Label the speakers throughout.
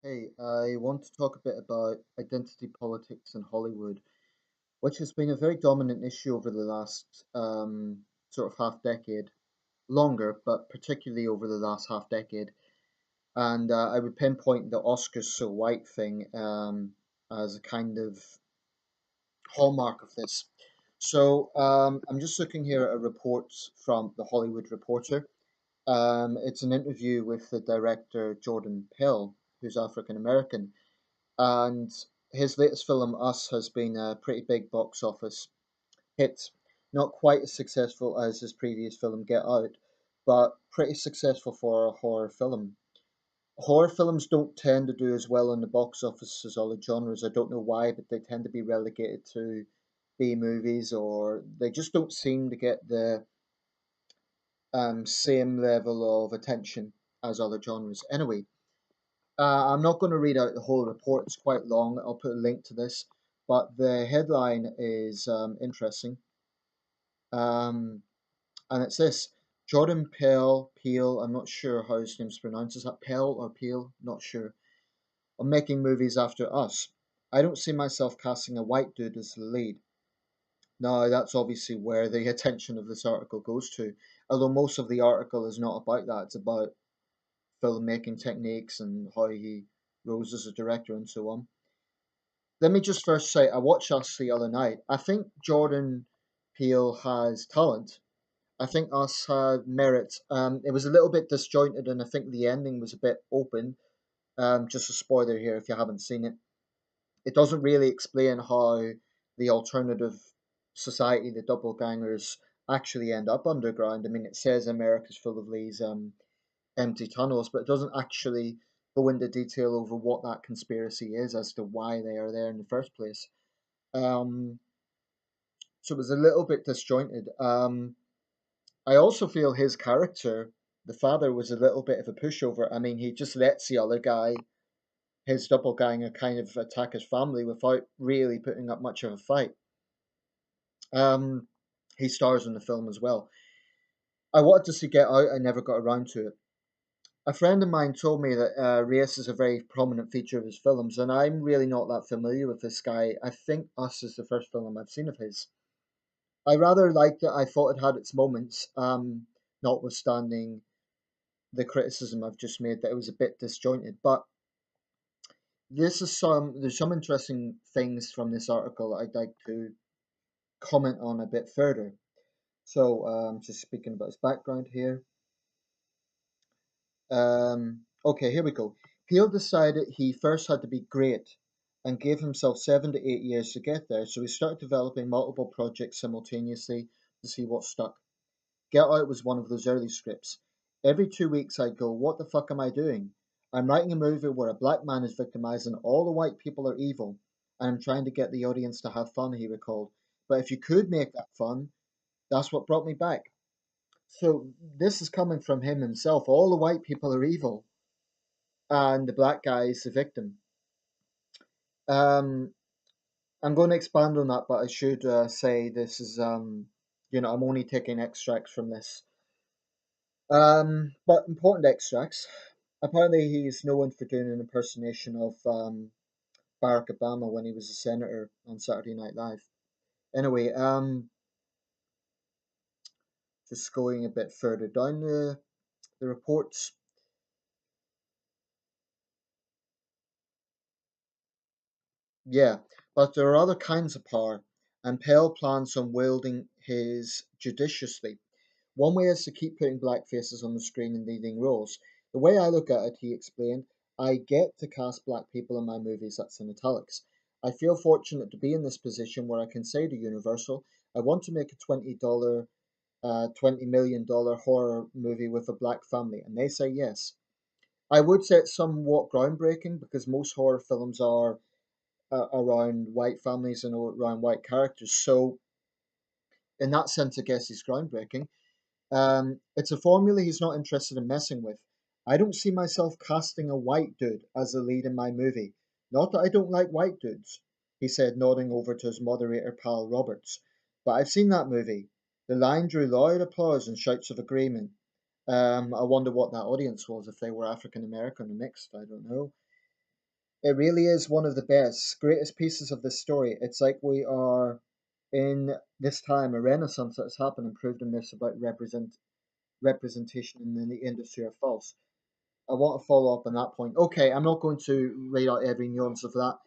Speaker 1: Hey, I want to talk a bit about identity politics in Hollywood, which has been a very dominant issue over the last sort of half decade, longer, but particularly over the last half decade. And I would pinpoint the Oscars so white thing as a kind of hallmark of this. I'm just looking here at a report from the Hollywood Reporter. It's an interview with the director Jordan Peele, who's African American. And his latest film, Us, has been a pretty big box office hit. Not quite as successful as his previous film, Get Out, but pretty successful for a horror film. Horror films don't tend to do as well in the box office as other genres. I don't know why, but they tend to be relegated to B movies, or they just don't seem to get the same level of attention as other genres. Anyway, I'm not going to read out the whole report, it's quite long. I'll put a link to this, but the headline is interesting. Um, and it's this: Jordan Peele, I'm not sure how his name's pronounced. Is that Peele or Peele? Not sure. I'm making movies after Us. I don't see myself casting a white dude as the lead. Now, that's obviously where the attention of this article goes to. Although most of the article is not about that, it's about filmmaking techniques and how he rose as a director and so on. Let me just first say, I watched Us the other night. I think Jordan Peele has talent. I think Us had merit. It was a little bit disjointed, and I think the ending was a bit open. Just a spoiler here if you haven't seen it. It doesn't really explain how the alternative society, the doppelgangers, actually end up underground. I mean, it says America's full of these empty tunnels, but it doesn't actually go into detail over what that conspiracy is as to why they are there in the first place. Um, so it was a little bit disjointed. I also feel his character, the father, was a little bit of a pushover. I mean, he just lets the other guy, his doppelganger, kind of attack his family without really putting up much of a fight. Um, he stars in the film as well. I wanted to see Get Out, I never got around to it. A friend of mine told me that race is a very prominent feature of his films, and I'm really not that familiar with this guy. I think Us is the first film I've seen of his. I rather liked it. I thought it had its moments, notwithstanding the criticism I've just made that it was a bit disjointed. But there's some interesting things from this article that I'd like to comment on a bit further. Just speaking about his background here. Okay, here we go. Peel decided he first had to be great and gave himself 7 to 8 years to get there, so he started developing multiple projects simultaneously to see what stuck. Get Out was one of those early scripts. Every 2 weeks I'd go, what the fuck am I doing? I'm writing a movie where a black man is victimized and all the white people are evil, and I'm trying to get the audience to have fun, he recalled. But if you could make that fun, that's what brought me back. So this is coming from him himself. All the white people are evil, and the black guy is the victim. Um, I'm going to expand on that, but I should say this is, I'm only taking extracts from this. But important extracts. Apparently, he's known for doing an impersonation of Barack Obama when he was a senator on Saturday Night Live. Anyway, just going a bit further down the reports. Yeah, but there are other kinds of power, and Pell plans on wielding his judiciously. One way is to keep putting black faces on the screen in leading roles. The way I look at it, he explained, I get to cast black people in my movies, that's in italics. I feel fortunate to be in this position where I can say to Universal, I want to make a $20 million horror movie with a black family, and they say yes. I would say it's somewhat groundbreaking because most horror films are around white families and around white characters. So, in that sense, I guess he's groundbreaking. It's a formula he's not interested in messing with. I don't see myself casting a white dude as the lead in my movie. Not that I don't like white dudes, he said, nodding over to his moderator pal Roberts. But I've seen that movie. The line drew loud applause and shouts of agreement. I wonder what that audience was, if they were African American or mixed, I don't know. It really is one of the best, greatest pieces of this story. It's like we are in this time, a renaissance that has happened and proved the myths about representation in the industry are false. I want to follow up on that point. Okay, I'm not going to lay out every nuance of that.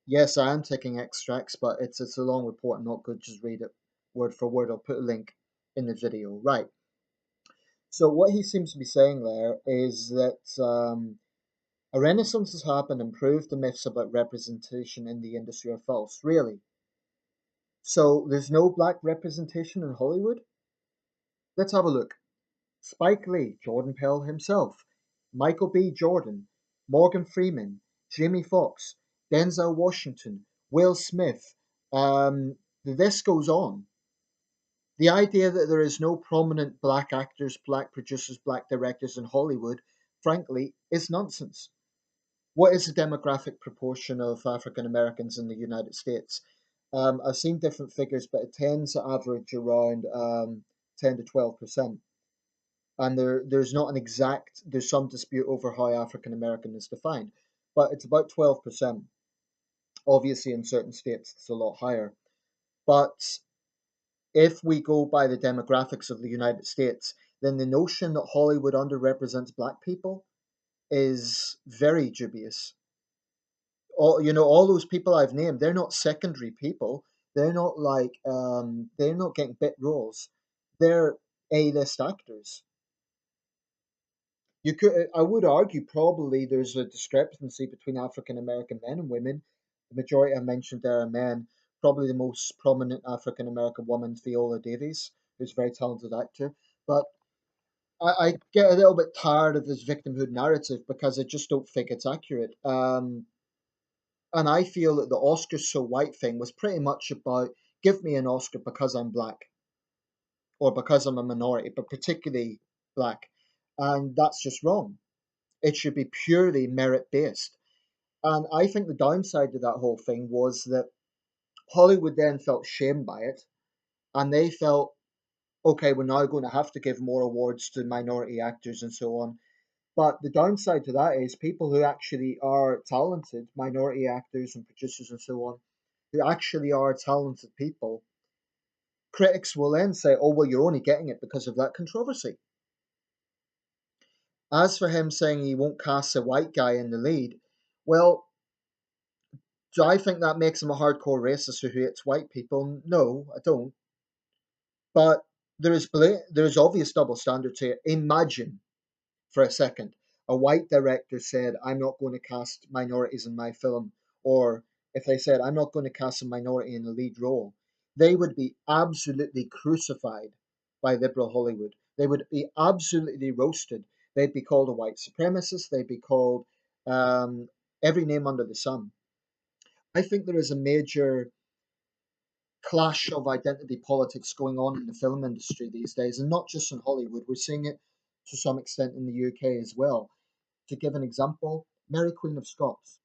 Speaker 1: Yes, I am taking extracts, but it's a long report. I'm not going to just read it word for word. I'll put a link in the video. Right. So what he seems to be saying there is that a renaissance has happened and proved the myths about representation in the industry are false. Really? So there's no black representation in Hollywood? Let's have a look. Spike Lee, Jordan Peele himself, Michael B. Jordan, Morgan Freeman, Jamie Foxx, Denzel Washington, Will Smith. The list goes on. The idea that there is no prominent black actors, black producers, black directors in Hollywood, frankly, is nonsense. What is the demographic proportion of African Americans in the United States? I've seen different figures, but it tends to average around 10 to 12%. And there's not an exact, there's some dispute over how African American is defined, but it's about 12%. Obviously, in certain states, it's a lot higher. But if we go by the demographics of the United States, then the notion that Hollywood underrepresents black people is very dubious. All those people I've named, they're not secondary people. They're not like they're not getting bit roles. They're A-list actors. I would argue probably there's a discrepancy between African American men and women. The majority I mentioned there are men. Probably the most prominent African American woman, Viola Davis, who's a very talented actor. But I get a little bit tired of this victimhood narrative because I just don't think it's accurate. And I feel that the Oscars so white thing was pretty much about give me an Oscar because I'm black or because I'm a minority, but particularly black. And that's just wrong. It should be purely merit based. And I think the downside to that whole thing was that Hollywood then felt shamed by it. And they felt, okay, we're now going to have to give more awards to minority actors and so on. But the downside to that is people who actually are talented, minority actors and producers and so on, who actually are talented people, critics will then say, oh, well, you're only getting it because of that controversy. As for him saying he won't cast a white guy in the lead, well, do I think that makes him a hardcore racist who hates white people? No, I don't. But there is obvious double standards here. Imagine for a second a white director said, "I'm not going to cast minorities in my film," or if they said, "I'm not going to cast a minority in the lead role," they would be absolutely crucified by liberal Hollywood. They would be absolutely roasted. They'd be called a white supremacist. They'd be called every name under the sun. I think there is a major clash of identity politics going on in the film industry these days, and not just in Hollywood. We're seeing it to some extent in the UK as well. To give an example, Mary Queen of Scots.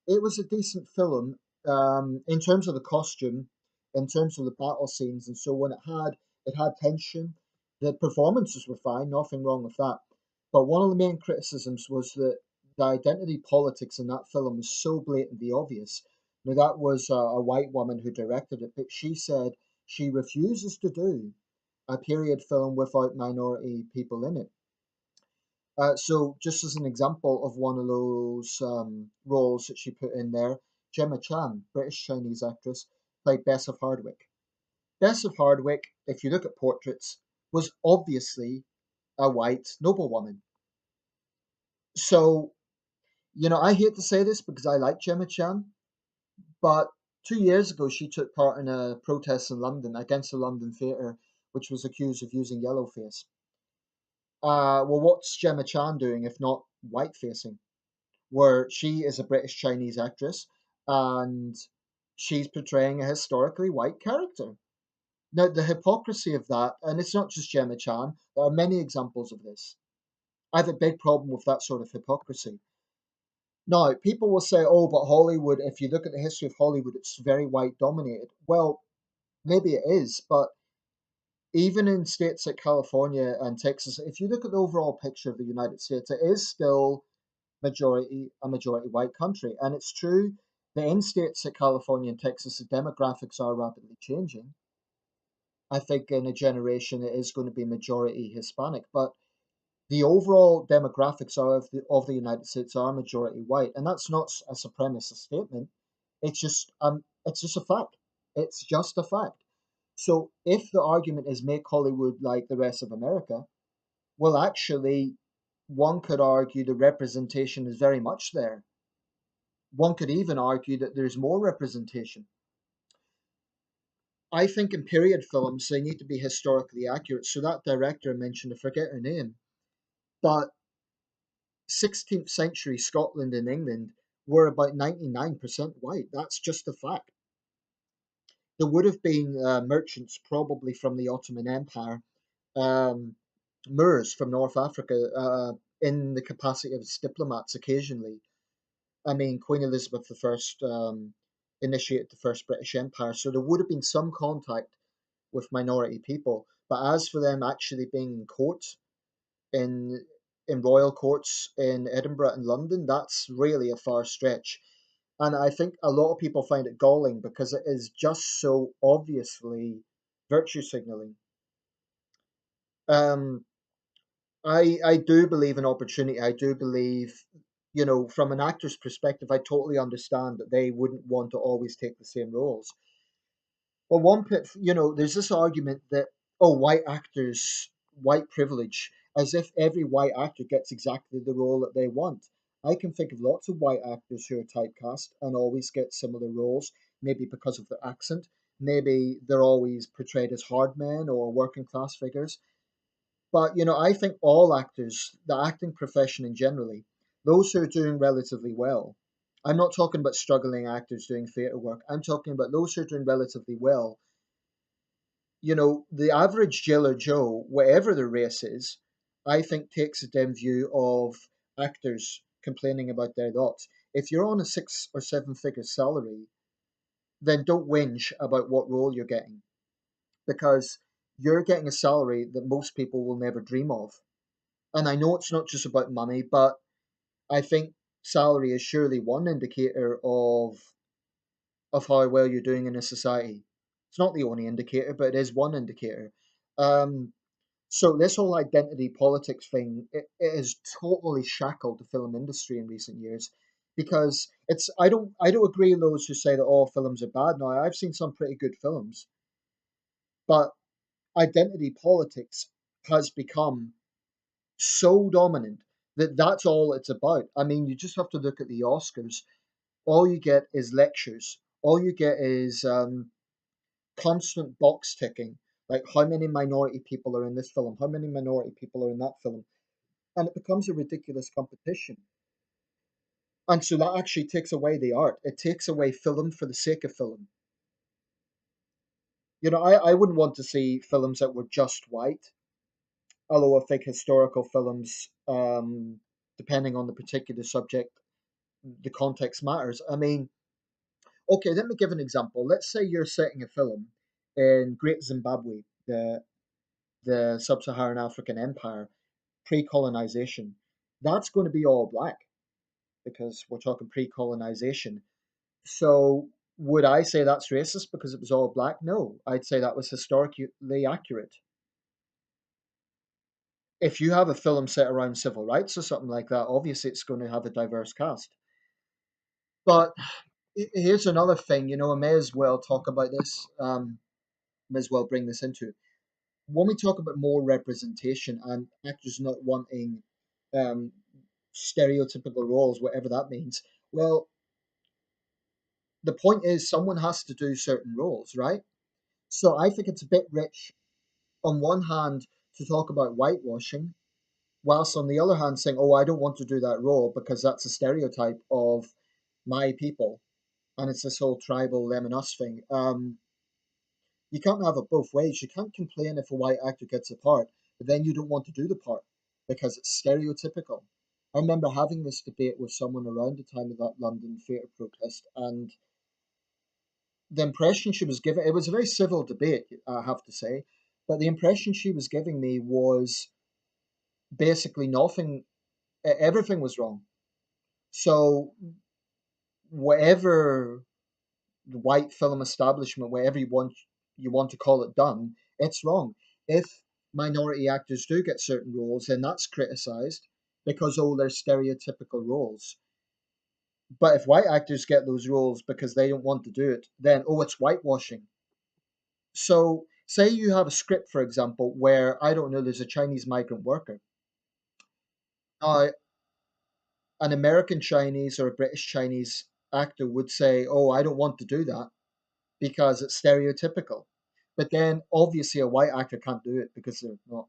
Speaker 1: It was a decent film in terms of the costume, in terms of the battle scenes, and so on. It had tension. The performances were fine, nothing wrong with that. But one of the main criticisms was that the identity politics in that film was so blatantly obvious. Now that was a white woman who directed it, but she said she refuses to do a period film without minority people in it. So, just as an example of one of those roles that she put in there, Gemma Chan, British Chinese actress, played Bess of Hardwick. Bess of Hardwick, if you look at portraits, was obviously a white noblewoman. So, I hate to say this because I like Gemma Chan, but 2 years ago she took part in a protest in London against the London Theatre, which was accused of using yellowface. Well, what's Gemma Chan doing if not white facing? Where she is a British Chinese actress and she's portraying a historically white character. Now, the hypocrisy of that, and it's not just Gemma Chan, there are many examples of this. I have a big problem with that sort of hypocrisy. Now, people will say, oh, but Hollywood, if you look at the history of Hollywood, it's very white dominated. Well, maybe it is, but even in states like California and Texas, if you look at the overall picture of the United States, it is still a majority white country. And it's true that in states like California and Texas, the demographics are rapidly changing. I think in a generation it is going to be majority Hispanic, but the overall demographics of the United States are majority white, and that's not a supremacist statement. It's just a fact. It's just a fact. So if the argument is make Hollywood like the rest of America, well, actually, one could argue the representation is very much there. One could even argue that there's more representation. I think in period films they need to be historically accurate. So that director I mentioned, I forget her name, but 16th century Scotland and England were about 99% white. That's just a fact. There would have been merchants probably from the Ottoman Empire, um, Moors from North Africa, in the capacity as diplomats occasionally. I mean, Queen Elizabeth I initiated the first British Empire, so there would have been some contact with minority people. But as for them actually being in court, in royal courts in Edinburgh and London, that's really a far stretch. And I think a lot of people find it galling because it is just so obviously virtue signaling. Um, I do believe in opportunity. I do believe, from an actor's perspective, I totally understand that they wouldn't want to always take the same roles. But there's this argument that, oh, white actors, white privilege, as if every white actor gets exactly the role that they want. I can think of lots of white actors who are typecast and always get similar roles, maybe because of their accent. Maybe they're always portrayed as hard men or working class figures. But, I think all actors, the acting profession in generally, those who are doing relatively well, I'm not talking about struggling actors doing theatre work. I'm talking about those who are doing relatively well. The average Jill or Joe, whatever their race is, I think takes a dim view of actors complaining about their lot. If you're on a 6 or 7 figure salary, then don't whinge about what role you're getting because you're getting a salary that most people will never dream of. And I know it's not just about money, but I think salary is surely one indicator of how well you're doing in a society. It's not the only indicator, but it is one indicator. Um, so this whole identity politics thing, it has totally shackled the film industry in recent years because I don't agree with those who say that all films are bad. Now I've seen some pretty good films, but identity politics has become so dominant that that's all it's about. I mean, you just have to look at the Oscars. All you get is lectures. All you get is constant box ticking. Like how many minority people are in this film? How many minority people are in that film? And it becomes a ridiculous competition. And so that actually takes away the art. It takes away film for the sake of film. I wouldn't want to see films that were just white, although I think historical films, depending on the particular subject, the context matters. I mean, okay, let me give an example. Let's say you're setting a film in Great Zimbabwe, the sub-Saharan African Empire, pre-colonization. That's going to be all black because we're talking pre-colonization. So would I say that's racist because it was all black? No, I'd say that was historically accurate. If you have a film set around civil rights or something like that, obviously it's going to have a diverse cast. But here's another thing, I may as well talk about this. May as well bring this into it. When we talk about more representation and actors not wanting um, stereotypical roles, whatever that means, well, the point is someone has to do certain roles, right? So I think it's a bit rich on one hand to talk about whitewashing, whilst on the other hand saying, oh, I don't want to do that role because that's a stereotype of my people. And it's this whole tribal them and us thing. You can't have it both ways. You can't complain if a white actor gets a part, but then you don't want to do the part because it's stereotypical. I remember having this debate with someone around the time of that London theatre protest, and the impression she was giving, it was a very civil debate, I have to say, but the impression she was giving me was basically nothing, everything was wrong. So whatever the white film establishment, whatever you want to call it, done, it's wrong. If minority actors do get certain roles, then that's criticized because oh, they're stereotypical roles. But if white actors get those roles because they don't want to do it, then oh, it's whitewashing. So say you have a script, for example, where I don't know, there's a Chinese migrant worker. Now, an American Chinese or a British Chinese actor would say, "Oh, I don't want to do that because it's stereotypical." But then obviously a white actor can't do it because they're not,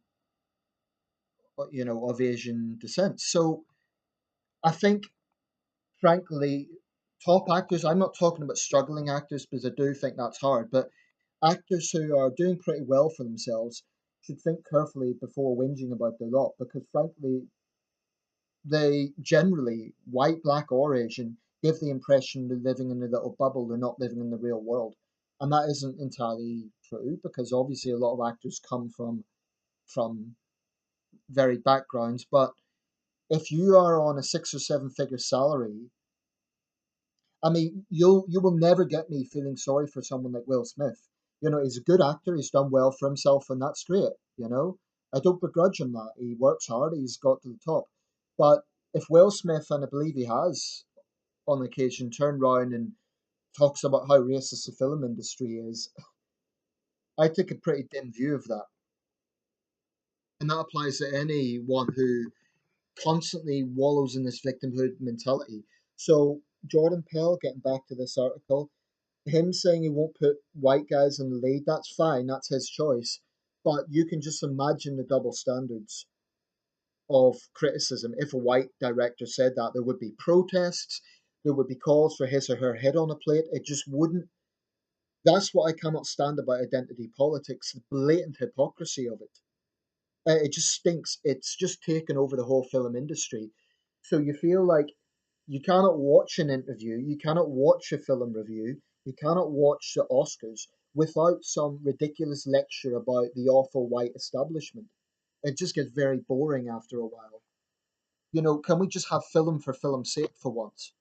Speaker 1: of Asian descent. So I think, frankly, top actors, I'm not talking about struggling actors because I do think that's hard, but actors who are doing pretty well for themselves should think carefully before whinging about their lot because, frankly, they generally, white, black, or Asian, give the impression they're living in a little bubble, they're not living in the real world. And that isn't entirely true because obviously a lot of actors come from varied backgrounds. But if you are on a 6 or 7 figure salary, I mean, you will never get me feeling sorry for someone like Will Smith. He's a good actor, he's done well for himself, and that's great, I don't begrudge him that. He works hard, he's got to the top. But if Will Smith, and I believe he has on occasion, turned round and talks about how racist the film industry is, I take a pretty dim view of that. And that applies to anyone who constantly wallows in this victimhood mentality. So, Jordan Peele, getting back to this article, him saying he won't put white guys in the lead, that's fine, that's his choice. But you can just imagine the double standards of criticism. If a white director said that, there would be protests, there would be calls for his or her head on a plate. It just wouldn't. That's what I cannot stand about identity politics, the blatant hypocrisy of it. It just stinks. It's just taken over the whole film industry. So you feel like you cannot watch an interview, you cannot watch a film review, you cannot watch the Oscars without some ridiculous lecture about the awful white establishment. It just gets very boring after a while. Can we just have film for film's sake for once?